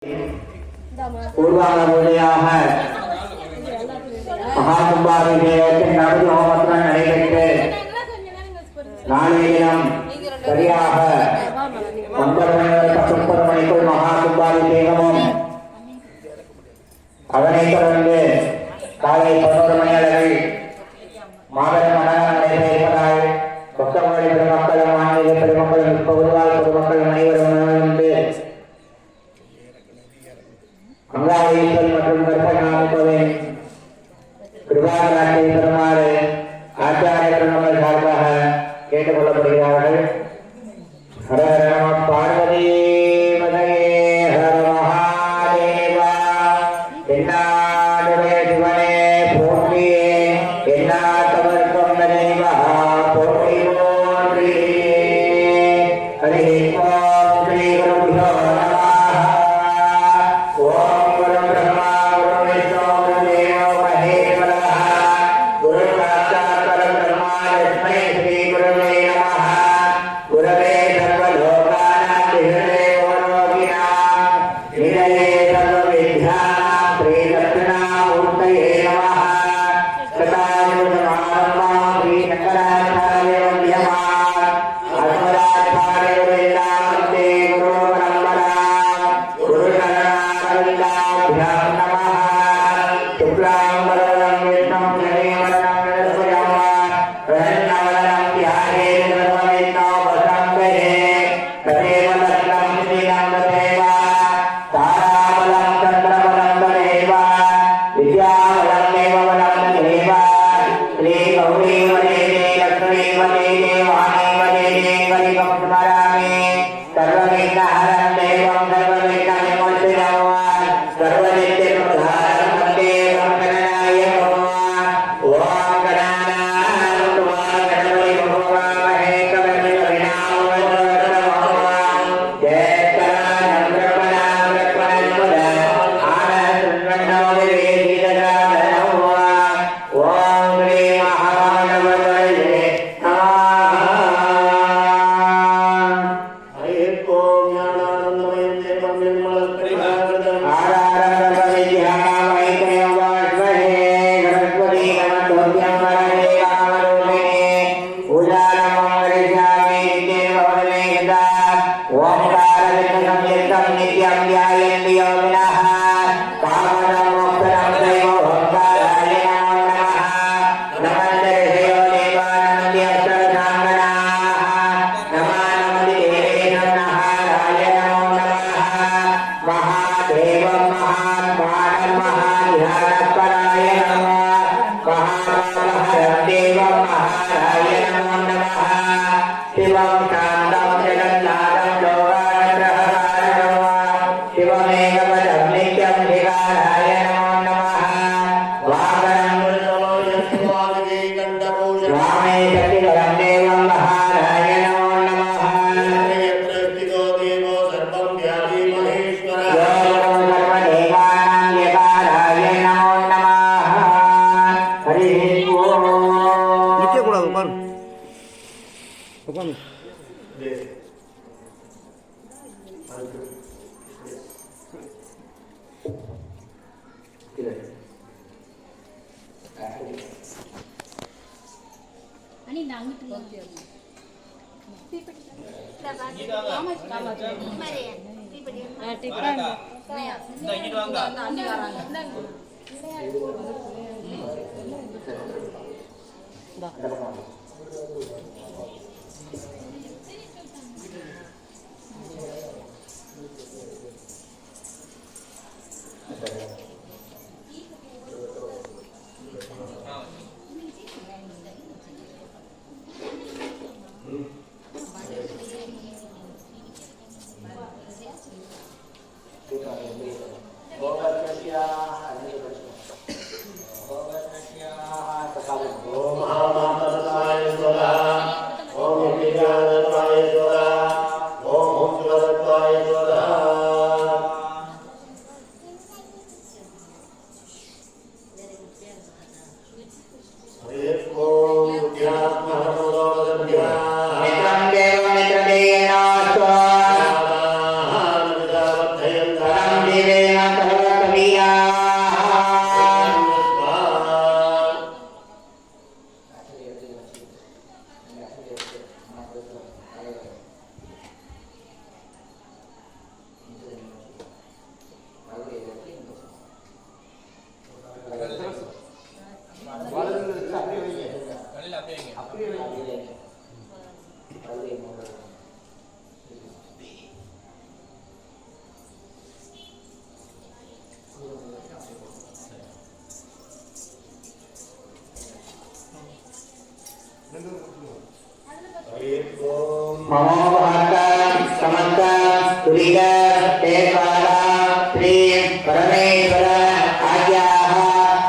பூர்வாங்க மகாகும்பாபிஷேகத்தின் நடுவு ஹோமத்துடன் நடைபெற்று நாளைய தினம் சரியாக 9:30 மணிக்குள் மகாகும்பாபிஷேகமும் அதனைத் தொடர்ந்து காலை 11 மணி அளவில் மாபெரும் அன்னதானம் நடைபெற இருப்பதால் பக்தமொழி பெருமக்களும் ஆன்மீக பெருமக்களும் பொதுவாக பொதுமக்கள் அனைவரும் உண்டு அங்காளீஸ்வரி மற்றும் கர்ப்பநாமத்துவின் கிருபாகராட்சியை பெறுமாறு ஆச்சாரிய பெருமக்கள் சார்பாக கேட்டுக் கொள்ளப்படுகிறார்கள். ஹர ஹர நம பார்வதி மதயே ஹர மகாதேவா. என்னாடுடைய சிவனே போற்றியே, என்னாட்டவர்க்கும் நிறைவா போற்றி போற்றி. ஹரி ஓம் ஸ்ரீ குருபியோ நமः. ஓம் குரு பிரம்மா குரு விஷ்ணு குரு தேவோ மகேஸ்வரः. குரு சாட்சாத் பரபிரம்மா தஸ்மை ஸ்ரீ குருவே நமः. குரவே சர்வலோகானாம் விஷ்ணுதேவோ யோகினாம் நிலையே சர்வவித்யானாம் ஸ்ரீ தட்சிணாமூர்த்தயே நமः. சதாயுதமாரம்பாம் ஸ்ரீ சங்கராச்சார்ய வந்தியமாம் அஸ்மதாச்சார்யவேதாந்தே குரு பரம்பராம் குரு சரணாரவிந்தாभ्यां நமः. சுக்லாம்பரம் விஷ்ணும் ஹரிவரணம் நிரஸ்வயம் பிரசன்னவதனம் தியாகேன சர்வவித்னோபசங்கரே. ததேவ லக்னம் ஸ்ரீநாத தேவா தாராபலம் சந்திரபலம் ததேவ வித்யாபலம் தேவபலம் ததேவ. ஸ்ரீ கௌரி வதே லக்ஷ்மீ வதே வாணி வதே கலிகம் ஸ்மராமி. சர்வவிக்னஹரம் தேவம் சர்வவிக்ன விமோச்சனம் சர்வநித்ய பிரதானம் வந்தே பிரம்மநாயகம். ஓம் கணாநாம் த்வா கணபதி பகவாமஹே கவிம் கவிநாமோதரமஹம். ஜெயக்கரானம் பிரம்மணாம் பிரம்மணஸ்பதம் ஆனந்தன்னோ விவேகிதகாரணம். ஓம் ஸ்ரீ மகாகணபதயே நமः. ஐயப்போம் ஞானானந்தமயம் தேவம் நிர்மலம் பரிபாகதம் ஆராரம் சர்வவித்யானாம் ஐக்யம் வாஸ்மஹே. கணபதி கணதோத்யம் வரதே காமரூபிணே. பூஜானமம் கரிஷ்யாமி நித்யே பவனமே யதா. ஓம்கார விஷ்ணுசம்யுக்தம் நித்யம் த்யாயந்தி யோகினः. காமதம் மோக்ஷதம் சைவ ஓம்காராய நமோ நமः. நமந்தே ரிஷயோ தேவானந்தி அஷ்டசாங்கனாः. நமானந்தி தேவேன நஹாராய நமோ நமः. மகாதேவம் மகாத்மானம் மகாஞானப்பராய நமः. மகாமஹரம் தேவம் மகாராய நமோ நமः. சிவம் சாந்தம் ஜெகந்நாதம் லோகானுகிரககாரணம். சிவமேகபதம் நித்யம் விகாராய நமோ நமः. வாகனம் சுவாமியை கண்டபூஷணம் வாமே சக்திகரம் தேவம் மகாராய நமோ நமः. யத்ரஸ்திதோ தேவோ சர்வம் வியாபி மகேஸ்வரः. யோகோ சர்வதேவானாம் யகாராய நமோ நமः. ஹரி ஓம். நிற்கக்கூடாது, உட்காரு உட்காந்து. आणि नांगट ஓம் மகாமாதத்தாய ஸ்வதா. ஓம் விஜயானந்தாய ஸ்வதா. ஓம் ஓம்ஸ்வரத்தாய ஸ்வதா. ஐயப்போம் வித்யாத்மஹரோதத்யா. மித்ரம் தேவ மித்ரதேனாஸ்வ. ஆனந்தவர்தயந்தா. பரம் ममोहकं समस्तं तुरीय तेकाला श्री परमेश्वर आज्ञाः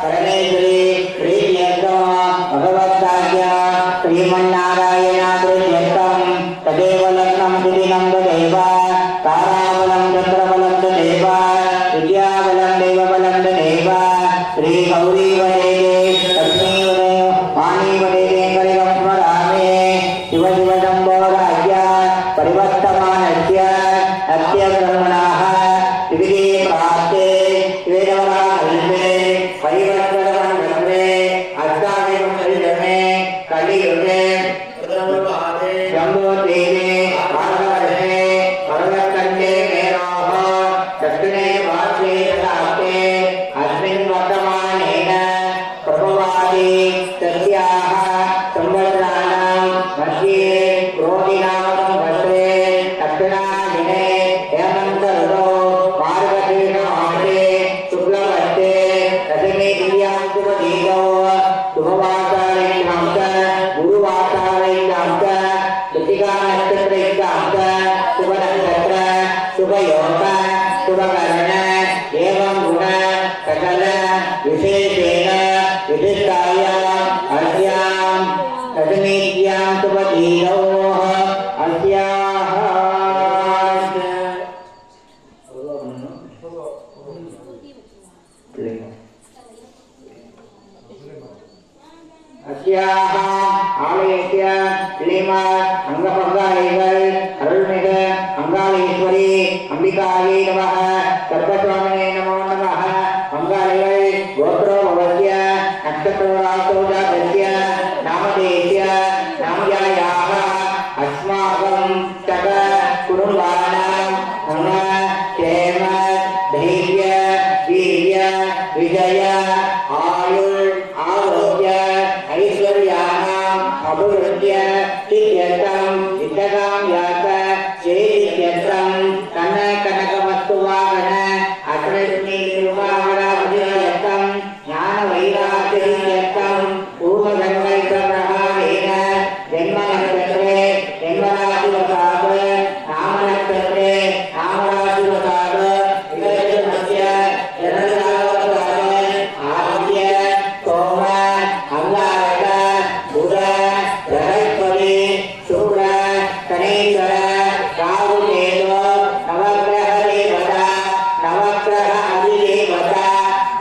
परमेश्वरी प्रीत्यर्थो भगवत्साज्ञा श्रीमन्नारायणाप्रीत्यर्थं तदेव लग्नं दिनं तदेव ताराबलं चन्द्रबलं तदेव विद्याबलं देवबलं तदेव श्रीगौरीवरे लक्ष्मीवरे वाणीवरे कलिकं स्मरामि शिव शिव शम्भो राज्य परिवर्तमानस्य अत्यब्रह्मणः त्रिविधे प्राप्ते वेदवराकल्पे परिवर्तनवन्दे अष्टादशं शरीरमे कलियुगे प्रथमपादे जम्बोद्वीपे भारतवर्षे पर्वतकण्ठे मेरोः दक्षिणे भारते शास्त्रे अस्मिन् वर्तमानेन प्रभवादि तस्याः संवत्सराणां मध्ये क्रोधिनामकं वर्षे दक्षिणादिने हेमन्तऋतौ मार्गशीर्षमासे शुक्लपक्षे दशमी दिव्यां शुभदीपौ शुभवासारयिणां च गुरुवासारयिणां च कृत्तिका नक्षत्रयुक्तां च शुभनक्षत्र शुभयोग शुभकर्ण एवं गुण सकल विशेषेण विशिष्टायाम् अस्यां दशमीद्यां शुभदीनोः अस्याः अस्याः आलयस्य श्रीमद् अङ्गपङ्गालिகள் अरुள்மிகு அங்காளீஸ்வரி அம்பிகாயை நமः सर्वस्वामिने नमो नमः अङ्गालिகள் गोत्रोभवस्य नक्षत्ररासोजातस्य नामधेयस्य नामजायाः अस्माकं तव कुटुम्बानां धन क्षेम धैर्य वीर्य विजय आयुर् आरोग्य ऐश्वर्याणाम् अभिवृद्ध्य इत्यर्थं इष्टकाम्यात् चेदित्यर्थं कनकवस्तुवाहन अग्निर्वाहनार्थं ज्ञानवैराग्यर्थं पूर्वजन्मैकप्रभावेन जन्मनक्षत्रे जन्मराशिवसात् नामनक्षत्रे नामराशिवसात् विगतजन्मस्य जननराशिवसात् आदित्य सोम अंगारक बुध बृहस्पति शुक्र शनीश्वर राहु केतु नवग्रह देवता नवग्रह अधिदेवता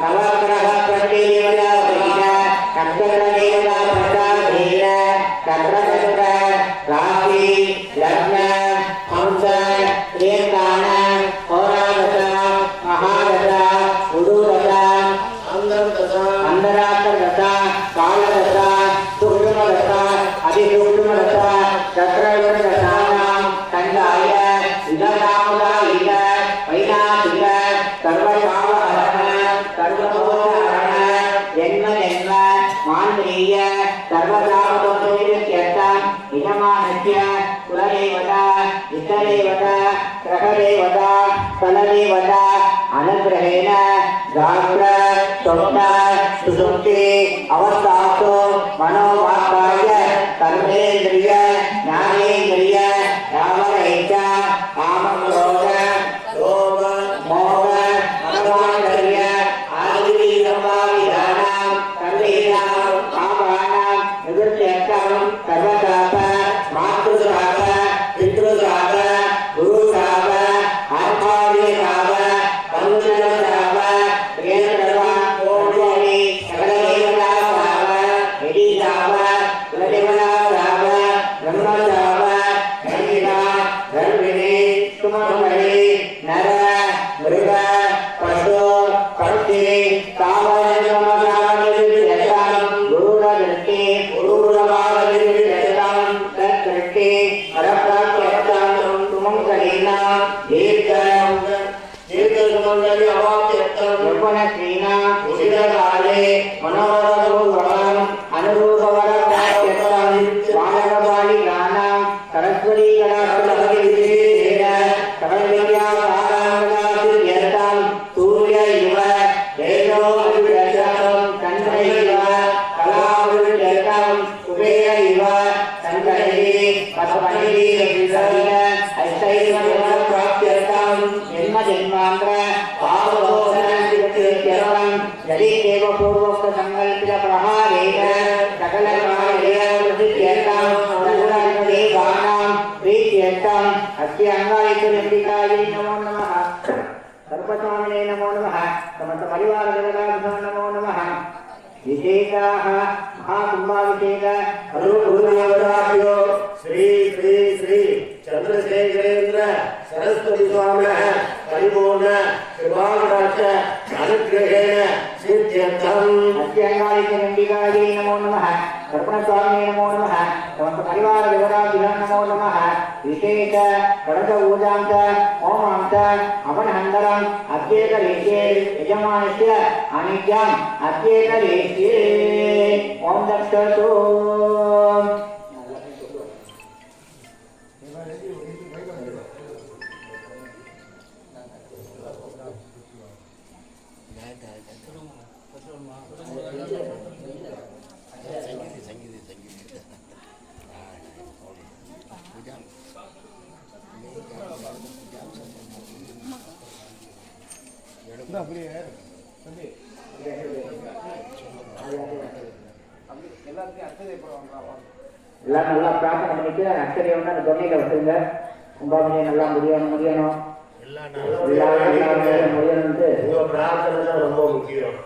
नवग्रह प्रतिदेवता नक्षत्र देवता प्रसादेन नक्षत्र राशि लग्न अंश प्रियंकाण होरादशा महादशा उदूदशा अंधरात्रदशा कालदशा सूक्ष्मदशा अधिसूक्ष्मदशा चक्रदशानां खण्डाय विदनामदायिक वैनाशिक सर्वकामहरण सर्वदोषहरण जन्म जन्म मान्त्रीय सर्वकामदोषवित्यर्थं यजमानस्य कुलदेवता इष्टदेवता ग्रहदेवता स्थलदेवता अनुग्रहेण गात्र स्वप्न सुषुप्ति अवस्थासु मनोवाक्काय सर्वेन्द्रिय ज्ञानेन्द्रिय यावरेच कामक्रोध लोभ मोह अनवान्तर्य आदिविसंभाविदानां सर्वेषां पापानां निवृत्त्यर्थं सर्वशाप मातृशाप पितृशाप गुरुशाप आचार्यशाप बन्धुजनशाप प्रियजनशाप कोटि सकलदेवताशाप यदिशाप कुलदेवताशाप ब्रह्मशाप गणिता गर्भिणी सुमंगली नर मृग पशु पक्षी तावजनमसावनिर्विषयतां गुरुरदृष्टि गुरुरभावनिर्विषयतां तद्दृष्टि परप्राप्त्यर्थं सुमङ्गलीनां दीर्घसुमङ्गली अवाप्त्यर्थं यौवनश्रीणां उचितकाले मनोरथपूर्वकम् अनुरूपवरप्राप्त्यर्थं बालकबालिकानां सरस्वतीकलाकुलपतिविशेषेण सकलविद्यासाराङ्गसिद्ध्यर्थं सूर्य इव तेजोऽभिवृद्ध्यर्थं चन्द्र इव कलाभिवृद्ध्यर्थं कुबेर इव शङ्करिः पद्मनिः सर्वस्वामिने नमो नमः समस्त परिवार देवताभ्यो नमो नमः विशेषाः महाकुंभाभिषेक गुरुदेवताभ्यो श्री श्री श्री चंद्रशेखरेन्द्र सरस्वती स्वामिनः परिपूर्ण कृपाकटाक्ष अनुग्रहेण सिद्ध्यर्थम् अत्यंगालिकनंदिकायै नमो नमः सर्पणस्वामिने नमो नमः समस्त परिवार देवताभ्यो नमो नमः विशेष कड़क ऊर्जांत ओमांत अवनहंतरम् अत्येकरीत्ये यजमानस्य अनित्यम् अत्येकरीत्ये ओम दक्षतु எல்லாம் நல்லா பிரார்த்தனை பண்ணிட்டு அச்சரியை வந்து அந்த தொன்னையில வச்சுருங்க கும்பாபிஷேகம் நல்லா முடியணும் முடியணும் உங்க பிரார்த்தனை தான் ரொம்ப முக்கியம்.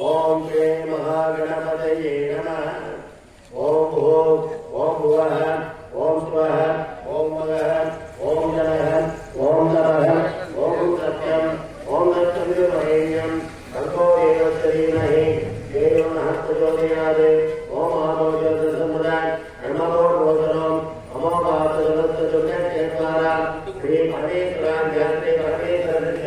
ओम श्री महागणपतये नमः। ओम भूः ओम भुवः ओम स्वः ओम मगः ओम जनः ओम तपः ओम सत्यम् ओम तत्सवितुर्वरेण्यं भर्गो देवस्य धीमहि यो नः प्रचोदयात्। ओम आदौ ज्योतिर्समुदाय ब्रह्मभूर्भुवस्सुरम् अमोघातुरस्तुल्यक्षेत्राः श्री परमेश्वराध्यात्रे परमेश्वरस्य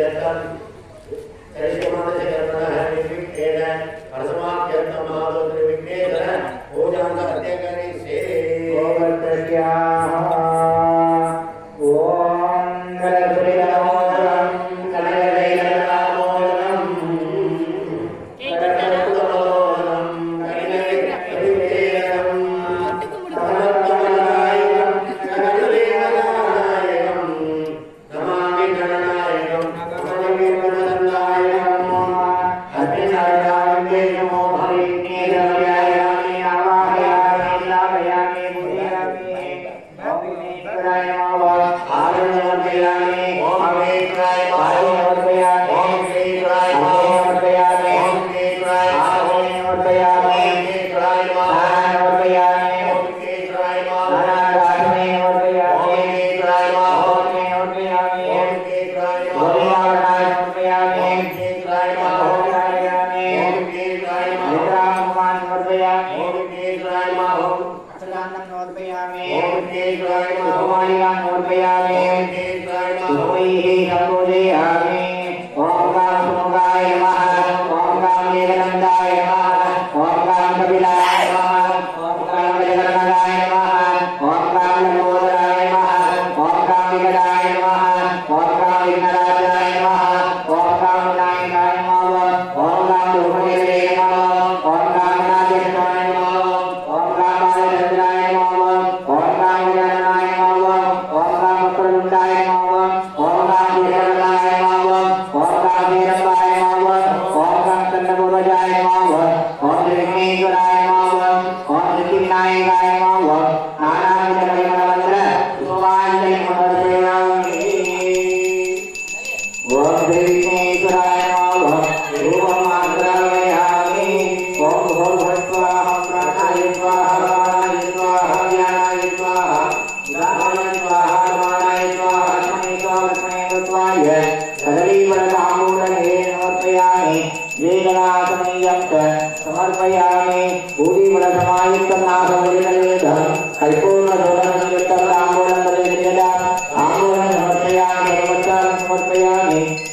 आसनीयं च समर्पयामि पूरीफलसमायुक्तं नागमलिनलेधं कल्पूर्णशोधनयुक्तं ताम्बूलं ददयेदा ताम्बूलं समर्पयामि सर्वोच्चां समर्पयामि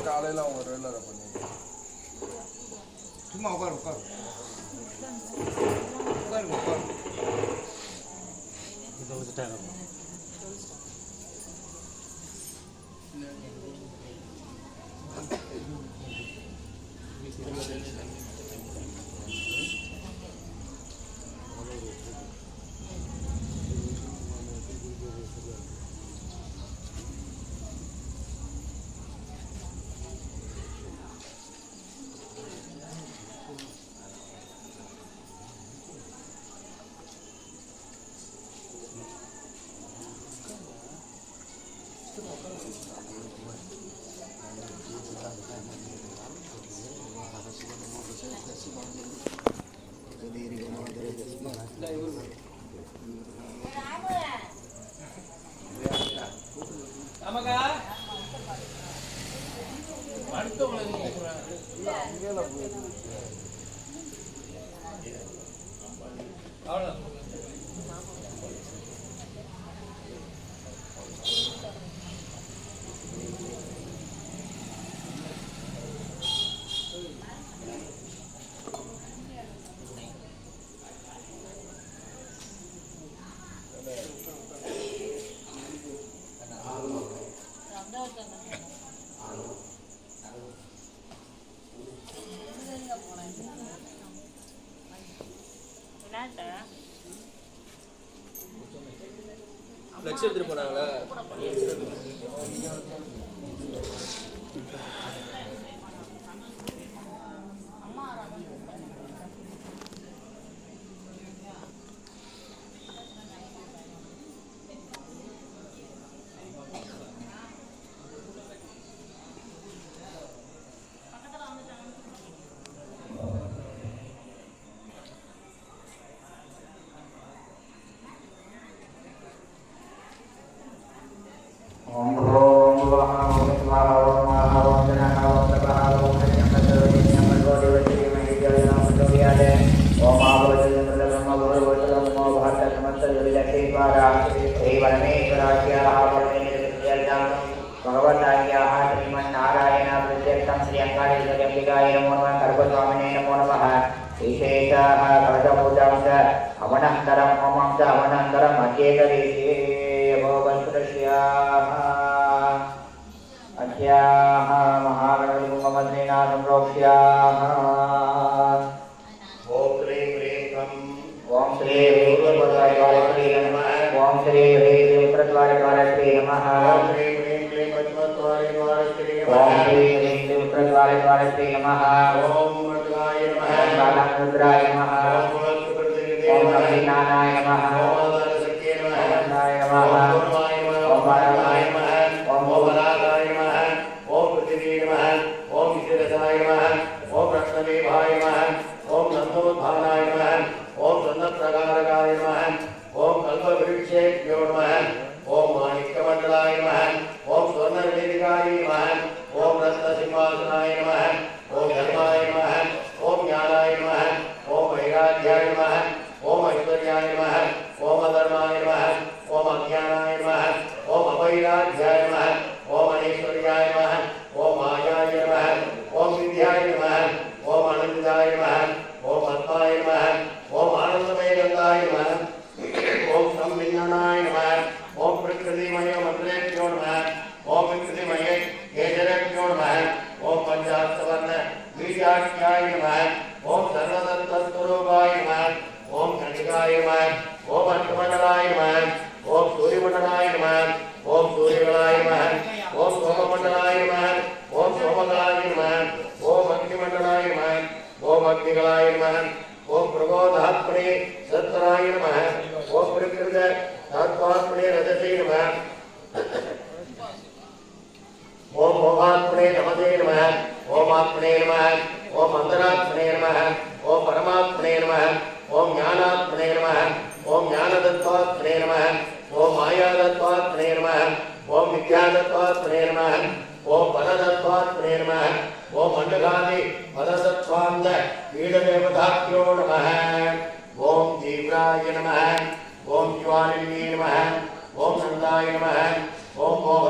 காலையில் அவங்க ரெகுலராக பண்ணி சும்மா உட்காரு உட்காரு உட்காருங்க உட்காரு ஃப்ளெக்ஸ் எடுத்துகிட்டு போனாங்களா ओम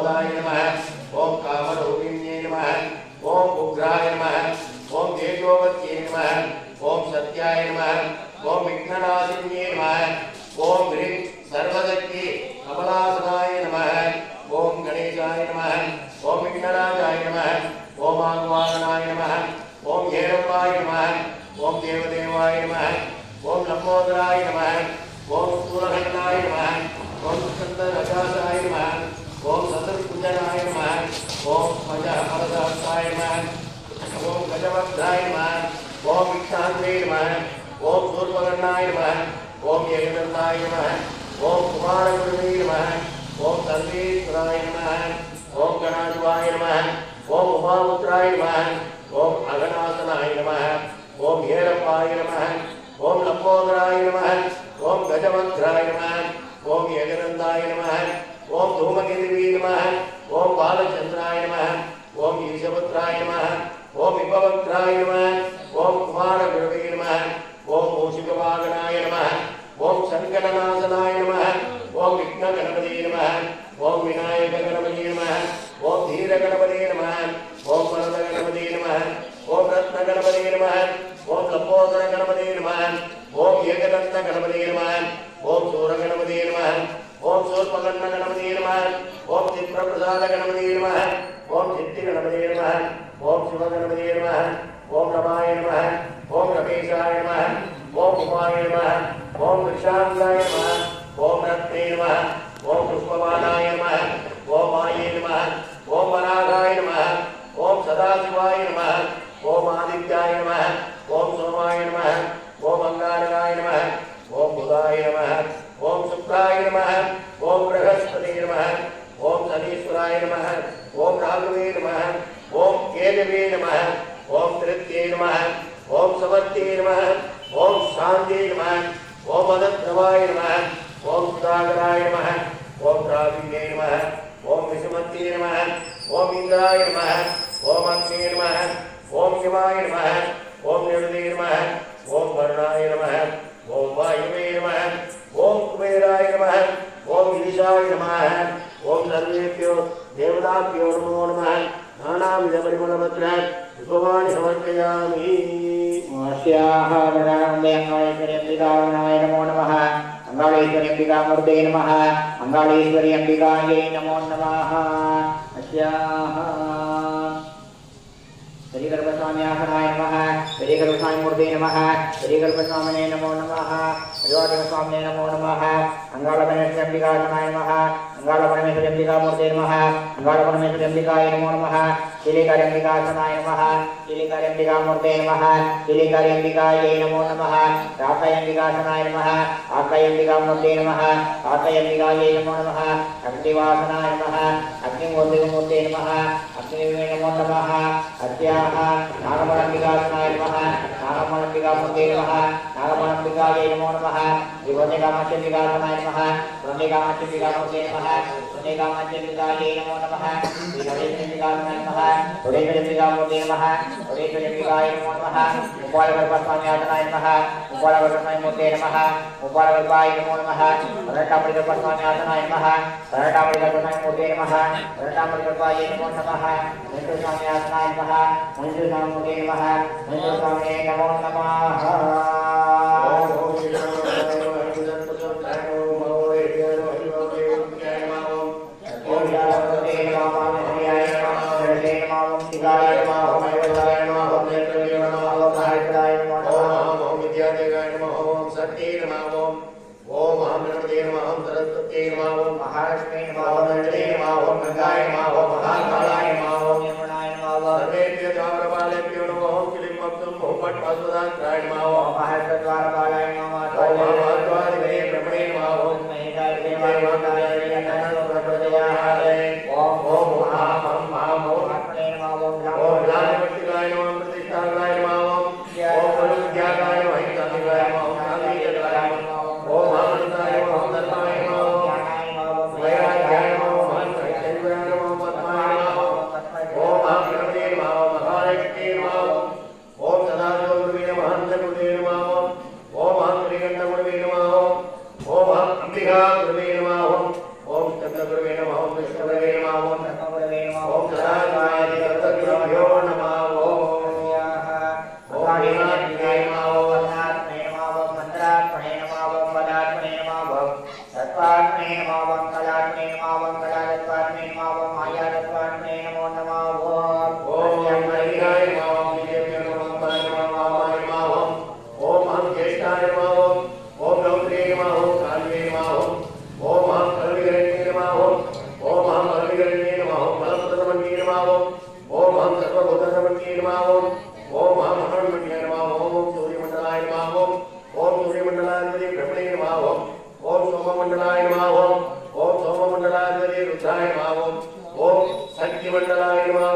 क्रोधाय नमः ओम कामरूपिण्ये नमः ओम उग्राय नमः ओम तेजोवत्ये नमः ओम सत्याय नमः ओम विघ्ननाशिन्ये नमः ओम ह्रीं सर्वशक्ति कमलासनाय नमः ओम गणेशाय नमः ओम विघ्नराजाय नमः ओम आगवाहनाय नमः ओम हेरम्बाय नमः ओम देवदेवाय नमः ओम लंबोदराय नमः ओम स्थूलखंडाय नमः ओम स्कंदरजासाय नमः ओम सतर्कुजनाय नमः ओम मजहरदासाय नमः ओम गजवक्त्राय नमः ओम विक्षान्ते नमः ओम सूर्पकर्णाय नमः ओम एकदन्ताय नमः ओम कुमारगुरुवे नमः ओम सर्वेश्वराय नमः ओम गणाधिपाय नमः ओम उमापुत्राय नमः ओम अघनासनाय नमः ओम हेरप्पाय नमः ओम लंबोदराय नमः ओम गजवक्त्राय नमः ओम एकदन्ताय नमः ओम धूमकेतवे नमः ओम बालचंद्राय नमः ओम ईशपुत्राय नमः ओम विभवक्त्राय नमः ओम कुमारगुरुवे नमः ओम मूषिकवाहनाय नमः ओम संकटनाशनाय नमः ओम विघ्नगणपते नमः ओम विनायकगणपते नमः ओम धीरगणपते नमः ओम वरदगणपते नमः ओम रत्नगणपते नमः ओम लंबोदरगणपते नमः ओम एकदन्तगणपते नमः ओम सूरगणपते नमः ओम शूर्पकर्णगणपते नमः ओम चित्रप्रसादगणपते नमः ओम सिद्धिगणपते नमः ओम शिवगणपते नमः ओम रमाय नमः ओम रमेशाय नमः ओम उमाय नमः ओम वृषांगाय नमः ओम रत्ने नमः ओम पुष्पवानाय नमः ओम आये नमः ओम वरागाय नमः ओम सदाशिवाय नमः ओम आदित्याय नमः ओम सोमाय नमः ओम अंगारकाय नमः ओम बुधाय नमः ओम शुक्राय नमः ओम बृहस्पति नमः ओम शनीश्वराय नमः ओम राघवे नमः ओम केतवे नमः ओम तृतीये नमः ओम समर्थे नमः ओम शांति नमः ओम अनंतवाय नमः ओम सुधाकराय नमः ओम द्राविडे नमः ओम विषमत्ये नमः ओम इंद्राय नमः ओम अग्ने नमः ओम शिवाय नमः ओम निर्दे नमः ओम वर्णाय नमः ओम वायुवे नमः ओम कुबेराय नमः ओम ईशाय नमः ओम सर्वेभ्यो देवताभ्यो नमो नमः नानाविधपरिमलपत्र पुष्पाणि समर्पयामि अस्याः वरदानन्दयङ्गाळेश्वरी नमो नमः अङ्गाळेश्वरी अम्बिकामूर्ते नमः अङ्गाळेश्वरी अम्बिकायै नमो नमः अस्याः श्रीगर्भस्वाम्यासनाय नमः श्रीगर्भस्वामीमूर्ते नमः श्रीगर्भस्वामिने नमो नमः श्रीवादिकस्वामिने नमो नमः अङ्गाळपरमेश्वरी अम्बिकासनाय नमः अङ्गाळपरमेश्वरी अम्बिकामूर्ते नमः अङ्गाळपरमेश्वरी अम्बिकायै नमो नमः श्रीकार्य अम्बिकासनाय नमः श्रीकार्य अम्बिकामूर्ते नमः श्रीकार्य अम्बिकायै नमो नमः राकाय अम्बिकासनाय नमः आकाय अम्बिकामूर्ते नमः आकाय अम्बिकायै नमो नमः अग्निवासनाय नमः अग्निमूर्ते नमः अग्निवे नमो नमः अस्याः नागमणम्बिकासनाय नमः नागमणम्बिकामूर्ते नमः नागमणम्बिकायै नमो नमः श्रीवन्देकामाच्यम्बिकासनाय नमः वन्देकामाच्यम्बिकामूर्ते नमः वन्देकामाच्यम्बिकायै नमो नमः श्रीगणेशम्बिकासनाय नमः सुरेश्वरम्बिकामूर्ते नमः सुरेश्वरम्बिकायै नमो नमः उपालगर्भस्वाम्यासनाय नमः उपालगर्भस्वामीमूर्ते नमः उपालगर्भाय नमो नमः परटापरिगर्भस्वाम्यासनाय नमः परटापरिगर्भस्वामीमूर्ते नमः परटापरिगर्भायै नमो नमः स्वाम्यासनाय नमः स्वामीमूर्ते नमः स्वामिने नमो नमः ओम गणपते नमः ओम सरस्वती नमः ओम महालक्ष्मी नमः ओम नंदिनी नमः ओम गंगाय नमः ओम महाकालाय नमः ओम यमुनाय नमः सर्वेभ्यो द्वारपालेभ्यो नमः ओम श्रीमक्तुम भूपट्टवासुदाय नमः ओम महाद्वारपालाय नमः ओम महाद्वारिणे ब्रह्मणे नमः ओम महेशाय देवाय ओम ओम महामौर्णे नमः ओम ज्ञानवर्तिकाय नमः प्रतिष्ठाकाय नमः ओम विद्याकाय नमः हिताकाय नमः ओम शांतिकाय नमः ओम आनंदाय नमः ओम धर्माय नमः ओम वैराग्याय नमः ओम हंसैतन्याय नमः ओम पद्माय नमः ओम गणपते नमः ओम महालक्ष्मी नमः ओम सदाशिवगुरुवे नमः हंसगुरुवे नमः ओम रुद्राय नमः ओम शक्तिमंडलाय नमः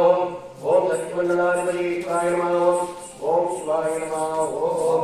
ओम शक्तिमंडलाधिपतिकाय नमः ओम शिवाय नमः ओम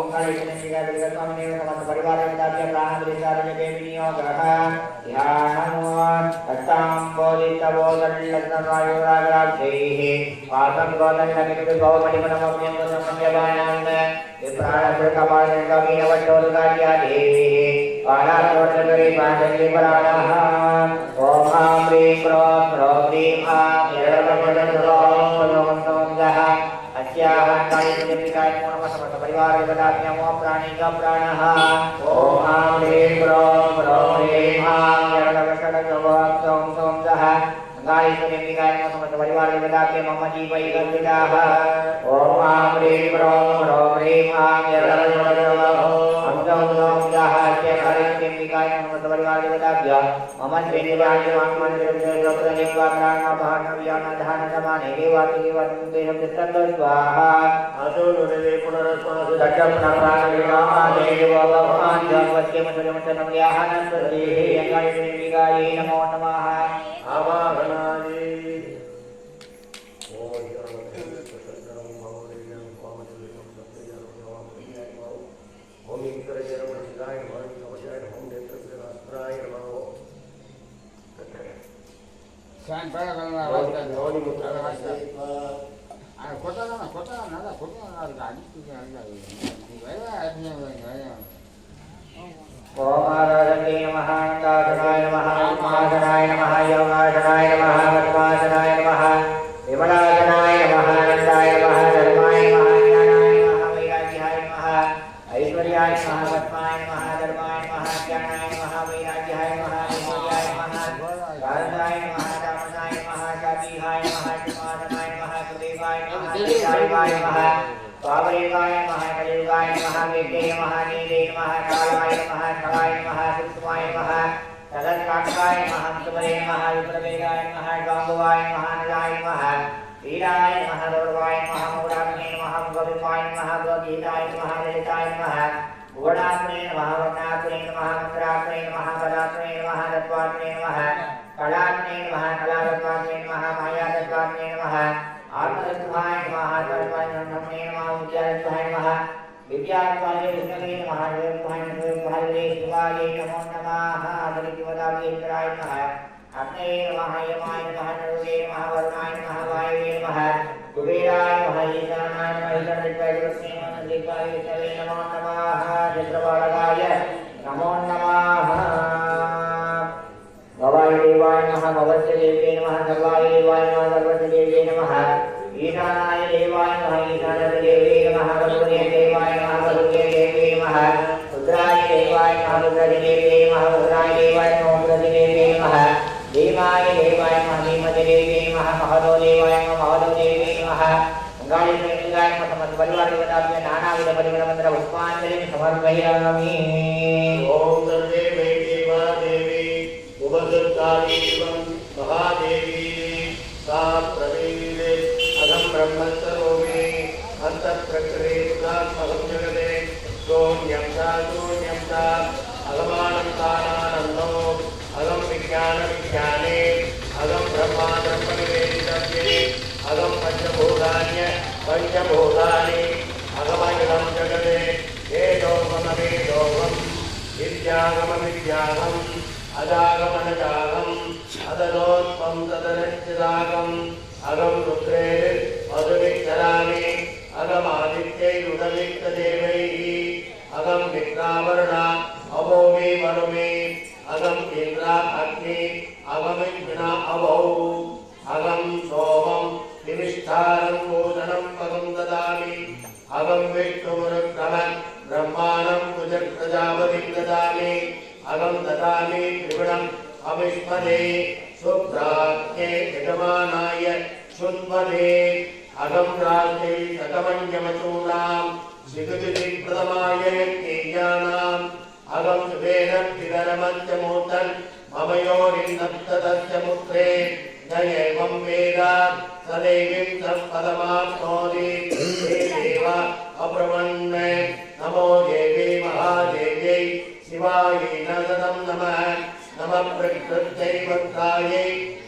नमः प्रकृत्यैवत्कायै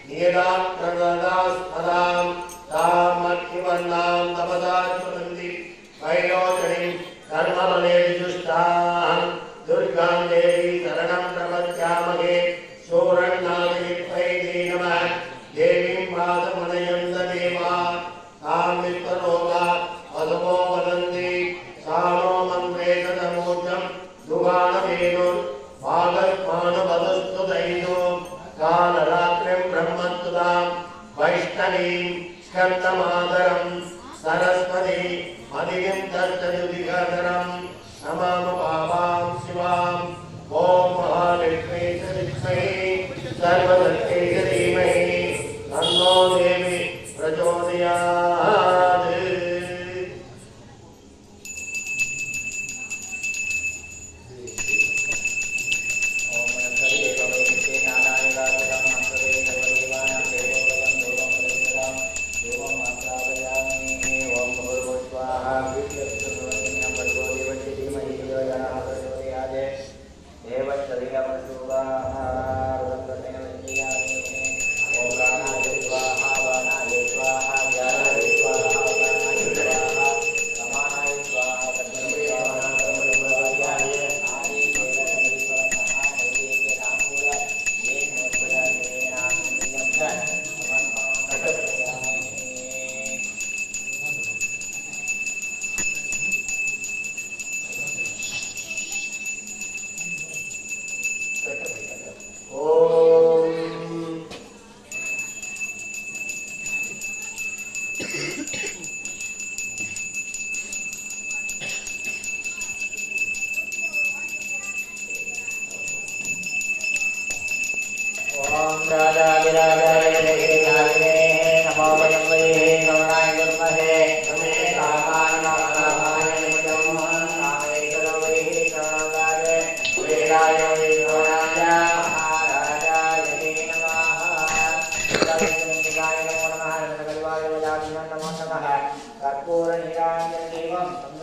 नियदात्प्रदास्पदां तामत्युवन्नां तपदात्मनन्दी वैलोचनीं कर्मबलेजुष्टां दुर्गां देवी शरणं प्रपद्यामहे शूरण्णादित्वै नमः देवीं पादमनयन्त देवा तां विश्वलोका अधमो वदन्ति सानो मन्त्रे तदमूर्जं दुगानवेणुं भागस्मानुपदस्तु दैनो कालरात्रिं ब्रह्मस्तुतां वैष्णवीं स्कन्दमादरं सरस्वती मदिं दत्तयुधिकधरं नमाम पापां शिवां ॐ महालक्ष्मी च विद्महे सर्वशक्त्यै च धीमहि तन्नो देवी प्रचोदयात् कर्पूर निराजन